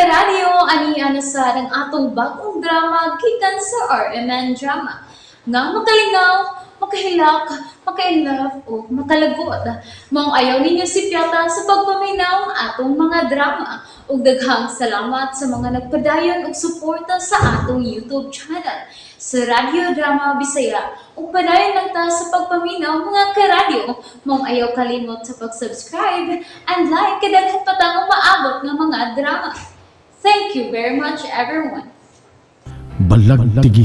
karadyo, aniya na sa ng atong bagong drama gikan sa RMN Drama. Nga makalingaw, makahilak, maka-inlove o makalagod. Maong ayaw ninyo si Piata sa pagpaminaw ang atong mga drama. Ug daghang salamat sa mga nagpadayon ug suporta sa atong YouTube channel sa Radyo Drama Bisaya. Ug padayon lang ta sa pagpaminaw mga karadyo. Maong ayaw kalimot sa pag-subscribe and like kadaghan pa tang maabot nga mga drama. Thank you very much everyone. Balag tigi.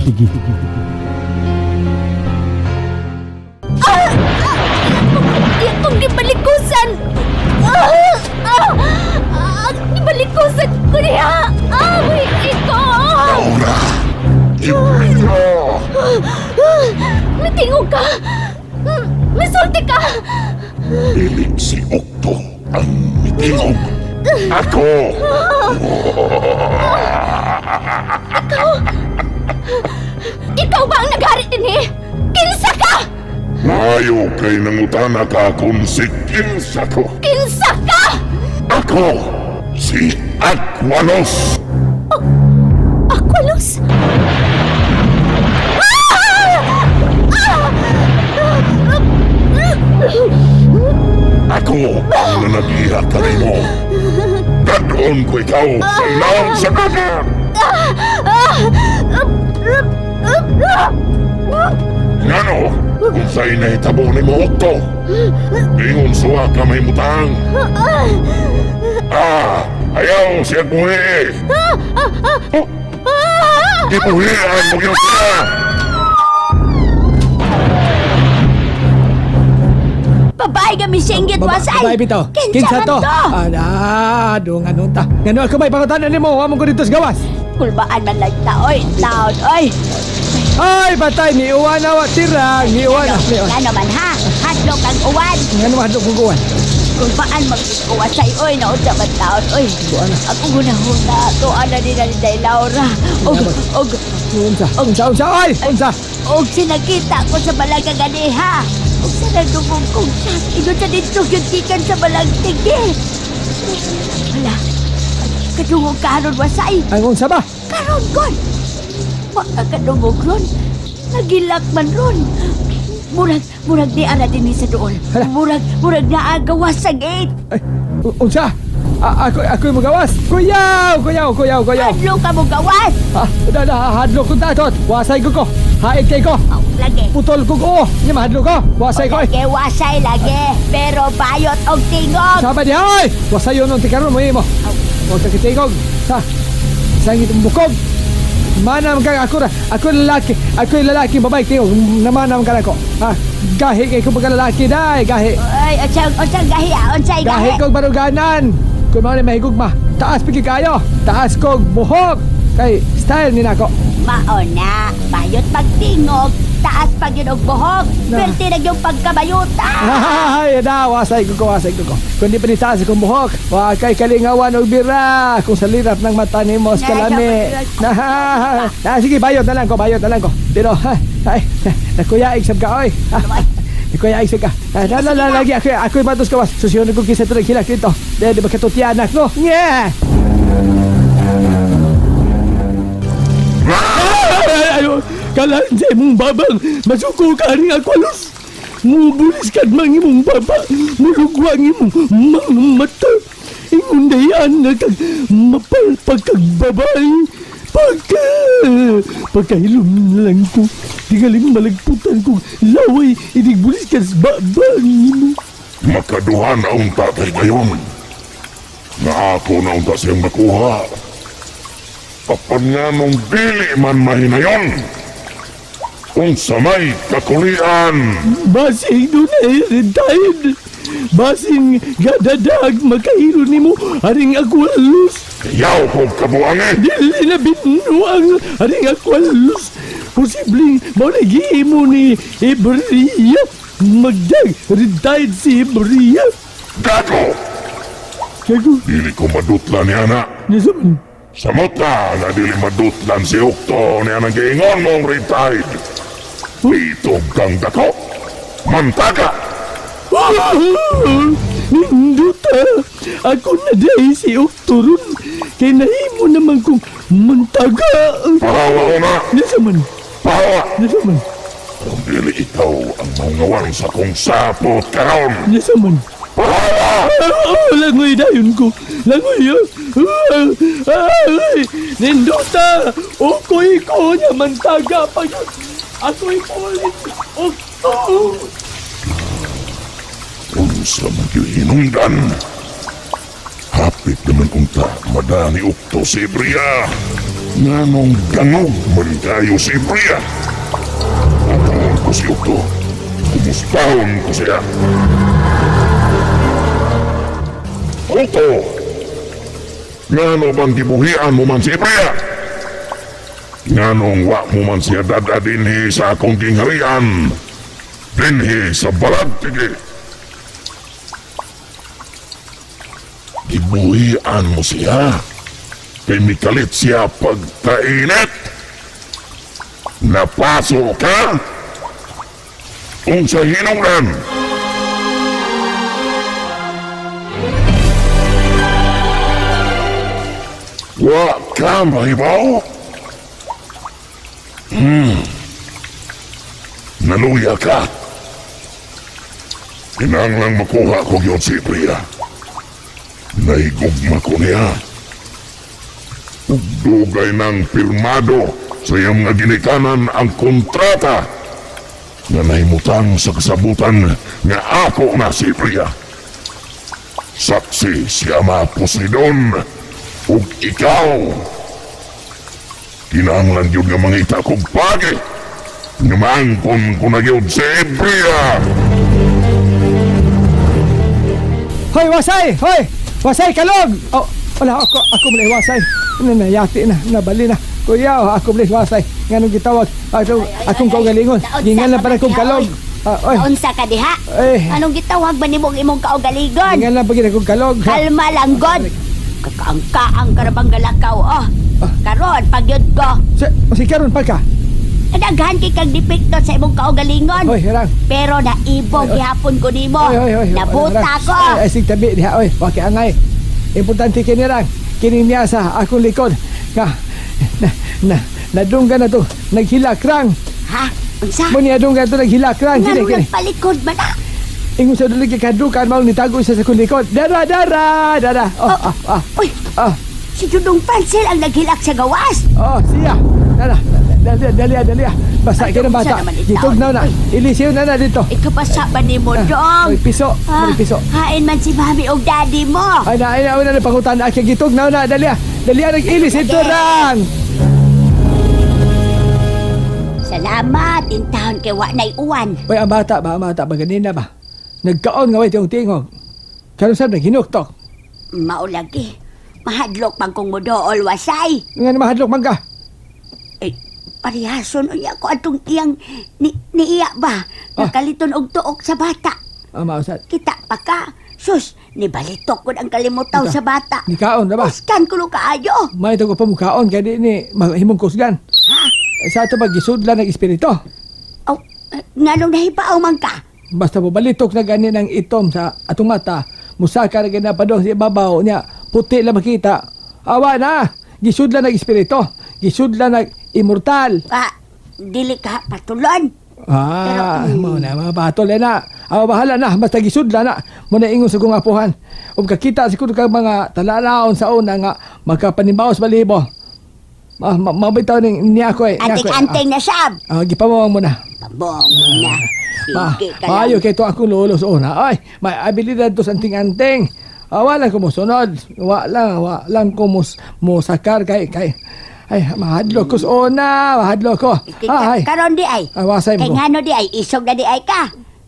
Itong gibalikusan! Gibalikusan ko niya! Awi ito! Laura! Ibrito! Mitingog ka! Misulti ka! Pilik si Okto ang mitingog. Ako! Ikaw ba ang naghari din eh? Kinsa ka! Maayo kay nangutana ka kung si Kinsa ko. Kinsa ka! Ako! Si Aquanos! Aqualos! Ako ang nanagiha ka rin mo. Dadon ko ikaw sa ilaw sa dagat! Ngano? Kung sa'y nahitabo ni mo Okto, ingon suwa ka may mutang. Ayaw siya buhi. Gibuhian mo yun siya. Babae kami singgit wasay! Babae bitaw. Kinsa to? man to? Dong anong ta. Ngano ako may pangutanan nimo, wa mo ko dito sa gawas. Kulbaan man lang ta, oy! Taon, oy! Ay, batay ni uwan na wa tirang, ni uwan na. Nga naman ha! Hatlok ang uwan! Ngano mahadlok ko kuwan. Kulbaan mag-uwasay, oy! Naunsa man taon, oy! Kuwan na. Ako huna-huna, tuan na din ni Laura. Og, Unsa ay, unsa. og sinakita ko sa balang kaganiha. Og sa nagdumong kong ino sa dito yung tikan sa balang tigi. Wala, kadungog karon wasay. Ang unsa ba? Karon kon! Makakadungog ron. Nagilak man ron. Murag di ara din sa doon. Hala. Murag naagawas sa gate. Ay, unsa? Ako mo gawas. Kuyaw. Hadlo ka mo gawas. Hadlok ko tatot. Wasay ko. Haid kay ko. Oh, lagi. Putol ko. Nya mahadlok ko. Wasay ko. Lagi, wasay lagi. Pero bayot og tingog. Saba di ay. Wasay yon ti karon mo imo. Huwag ka kitigog. Sangit ang bukog. Manam ka ako ra. Ako lalaki. Ako lalaki babae tingog. Namanam ka ako. Gahi kay ko pagka lalaki dai. Gahi. Ay, unsang gahi ah? Unsay Gahi gahi? kog baruganan. Kung mga mahigugma. Taas pigi kayo. Taas kog buhok. Kay style ni nako. Maona, bayot pagtingog. Taas pag yun og buhok. Na. Perti na yung pagkabayuta. Ay, wasay ko. Kung di pa ni taas kong buhok, wa kay kalingawan o bira. Kung sa lirap ng mata ni Mos Kalami. Sige, bayot na lang ko. Pero, nakuyaig sab ka, oy. Nakuyaig sab ka. Lagi, ako'y matos ka, was. Susunod ko kisa ito naghilak dito. Di ba katutianak, no? Yeah! Ayo, kalaan sa imong babang, masuko ka rin ako, alos. Mubulis ka't mang imong baba, mulugwa ang imong mga mata. Ingon dayan na kag mapalpag kag babae. Pagkahilom lang ko, tingaling malagputan ko, laway, idigbulis ka sa babang imo. Makaduha na unta kay gayon. Na ako na unta siyang nakuha. Papan nga nung dili man mahinayon. Kung sa may kakulian. Basing doon ay retired. Basing gadadag makahiro ni mo, aring Aqualos. Kayaw ko kabuangin. Dili na binuang aring Aqualos. Posibleng maunagi mo ni Ibria. Retired si Ibria. Gago! Kago, Dili ko madutla ni anak. nasaman. Samot na nga dili madutlan si Okto niya nang giingon mong retired. Bitog kang dako. Mantaga! Ninduta! ako na dahil si Oktoron. Kaya nahimo naman kong mantaga. Pahawa ko na! Nasa man? Pahawa! Nasa man? Kung dili ikaw ang mangawan sa kong sapot karon. Nasa man? Pahawa! Langoy dayon ko. Langoy yun. Nindota! Okoy ko niya mantaga pa yun. Ako'y pulit. Unsa maghihinungdan. Hapit naman unta madani ukto si Bria. Nanong gangog man kayo si Bria. Atawon ko si Ukto. Kumustahon ko siya. Ukto! Ngano bang gibuhian mo man si Bria? Nganong wa mo man siya dadadinhi sa akong gingharian? Dinhi sa balagtigi. Gibuhian mo siya. Kay mikalit siya pagkainit. Napaso ka? Kung sa hinungdan. Wa ka mahibaw? Naluya ka. Kinanglang makuha ko yun si Bria. Naigugma ko niya. Ugdugay ng pirmado sa iyang nga ginikanan ang kontrata nga nahimutang sa kasabutan nga ako na si Bria. Saksi si Ama Poseidon ug ikaw. Kinahanglan yun nga mangita kong pagi nga maangkon ko na yun si Bria. Hoy, wasay! Hoy! Wasay, kalog! Oh, wala, ako muli wasay. Nayati na, nabali na. Kuya, ako muli wasay. Nga nung gitawag, akong kaugalingon. Gingan lang para kong kalog. Oy, Naunsa ka diha? Eh. Anong gitawag ba ni mong imong kaugalingon? gingan lang pagin akong kalog. Kalma lang, God. Kakaangkaang karabang galakaw, oh. Karon, pagyod ko. Si Karon pa ka? Daghan kay kag depekto sa imong kaugalingon. Hoy, hirang. Pero naibog gihapon ko nimo. Hoy. Nabuta ko. Ay, sig tabi diha, oy. Waki angay. Importante kini rang. Kini niya sa akong likod. Nga, nadunggan na to. Naghilak rang. Ha? Unsa? Mo niya dunggan to naghilak rang. Nga Kini, nung kini. nagpalikod ba na? Ingon sa dulig kadukan mau nitago sa akong likod. Dara. Uy, si Judong Pansel ang naghilak sa gawas. Siya. Dali. Basta Ay, ka ng bata. unsa naman itaw? Gitugnaw na. Ilisiw na dito. Ikapasa ba ni mo, Dong? May piso. Ah, May piso. hain man si mami o daddy mo. Ay na pangutan na. Gitugnaw na. Dali. Nag-ilis ito rang. Salamat, intahon kay wa nay uwan. Uy, ang bata ba ganina ba? Nagkaon nga way tingog. Karon sa naghinuktok. Maulagi. Mahadlok pang kong mudool wasay. Nga na mahadlok man ka. Eh, parihason unya ko atong iyang niiya ba? Nakaliton og tuok sa bata. Mausad. Kita pa ka. Sus, nibalitok ko ang kalimutaw Ika. sa bata. Nikaon na ba? Puskan ko no kaayo. May ito ko pamukaon kaya di ni mahimong kusgan. Ha? Sa ito ba gisudlan ng espiritu? Oh, nganong nahibaaw man ka? Basta mo balitok na gani ng itom sa atong mata. Musaka na ganapadong sa ibabaw niya. Puti lang makita. Awa na! Gisudlan ng espiritu. Gisudlan ng immortal. Dili ka patulon. Mo na mga patol na. Bahala na. Basta gisudlan na. Mo na ingon sa kong apuhan. Kung kakita siguro ka mga talalaon sa una nga magkapanibaos balibo. Mabitaw niya ako eh. Anting-anting na sab. Gipamawang mo na. Pabong na. Sige ka Maayo lang. kay to akong lolo sa una. Ay, may abilidad to sa anting-anting. Walang ko mo sunod. Walang ko mo sakar kay. Ay, mahadlok ko sa una. Mahadlok ko. Ay. Karon di ay. Wasay Kay mo. ngano di ay. Isog na di ay ka.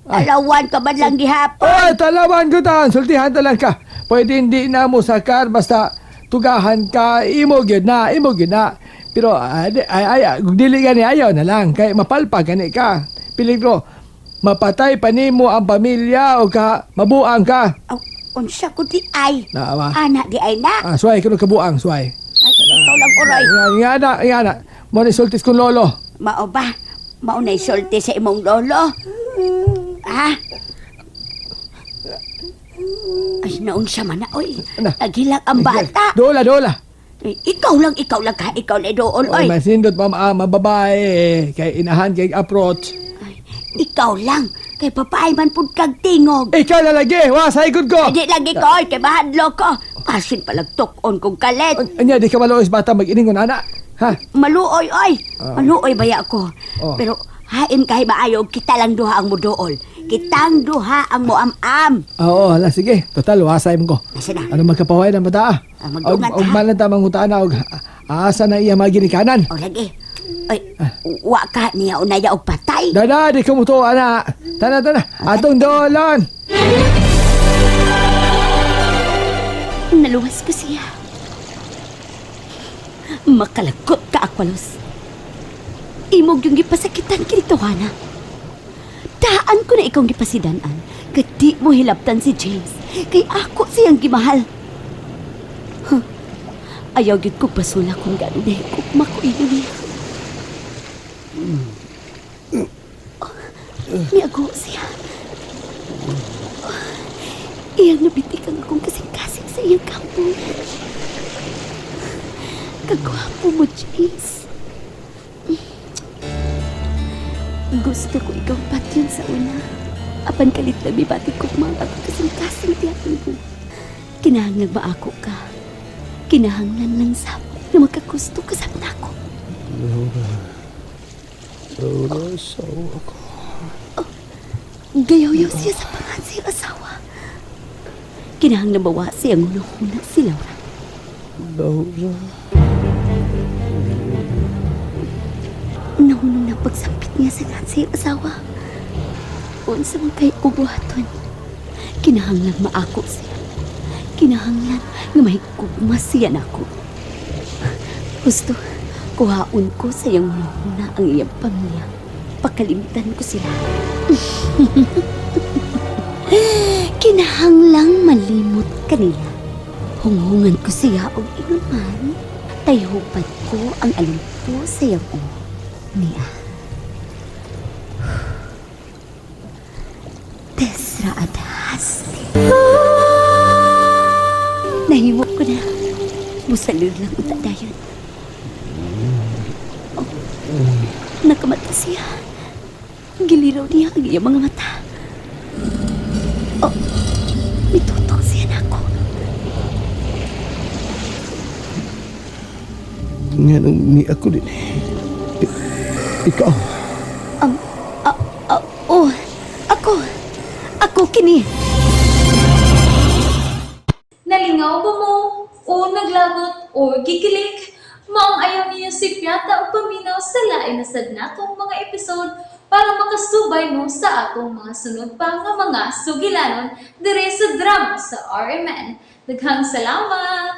Alawan ka ba lang gihapon? Ay, talawan ko tan. Sultihan talang ka. Pwede hindi na mo sakar basta tugahan ka. Imo gyud na. Pero dili gani ayaw na lang. Kay mapalpa gani ka. Peligro. Mapatay pa nimo ang pamilya o ka mabuang ka. Unsa ko di ay. Naawa. Anak di ay na. Suway ko kabuang, suway. Ay, ikaw lang uroy. Nga na. Mo ni sultis kong lolo. Mao ba? Mao na isulti sa imong lolo. Ha? Ay, naong siya man na, oy. Ano? Naghilak ang bata. Dola, dola. Eh, ikaw lang ka. Ikaw na doon, Ay, oy. masindot pa mababae. Kay inahan, kay approach. Ay, ikaw lang. Kay papaay man pud kag tingog. Ikaw na lagi, wasay good ko. Di lagi ko, oy. Kay bahadlo ko. Asin palagtok-on kong kalit. Anya, di ka maluos bata mag-iningon, anak. Ha? Maluoy, oy. Maluoy baya ko. Oh. Pero hain kay maayo, kita lang duha ang mudool. Kitang duha ang muam-am. Oo, hala, sige. Total, wasay mo ko. Nasa na? Ano magkapaway ng bata? Magdungan Og ta. manan tamang utaan na og asa na iya maginikanan. O lagi. Oy, wa ka niya unaya og patay. Dada, di ka mo to, anak. Tana. Atong dolon. Naluwas ko siya. Makalagot ka, Aqualos. Imog yung gipasakitan kinito, Hana. Daan ko na ikaw gipasidanan. Kadi mo hilabtan si James. Kay ako siyang gimahal. Huh. Ayaw gid ko basula kung gano'n na hikugma ko niya. Miago siya. Iyang nabitikan akong kasing-kasing sa iyang kampo. Kagwapo mo, James. Gusto ko ikaw patyon sa una. Apan kalit na bibati ko mga kasing-kasing tiyakin mo. Kinahanglan ba ako ka? Kinahanglan lang sab na magkagusto ka sab na ako. Laura, sawa ko. Gayaw-yaw siya sa pangan siya asawa. Kinahanglan bawa siyang una si Laura. Laura. Nahunong na pagsampit niya sa Nancy asawa. Unsa man kay ubuhaton. Kinahanglan maako siya. Kinahanglan nga mahigugma siya nako. Gusto, kuhaon ko sa iyang una ang iyang pamilya. Pakalimtan ko sila. Kinahanglang malimot kanila. Hunghungan ko siya og inuman. Tayhupan ko ang alimpo sa iyang niya. Tesra adhasti. Nahimo ko na. Musalud lang uta dayon. Oh, nakamata siya. Giliraw niya ang iyang mga mata. Oh, mitutok siya na ako. Nga nung ni ako din. Ikaw. Oh, ako kini. Nalingaw ba mo? O naglagot? O gikilik? Maong ayaw niyo si Piata o paminaw sa lain na sadna kong mga episode para makasubay mo sa atong mga sunod pa nga mga sugilanon dire sa drama sa RMN. Daghang salamat!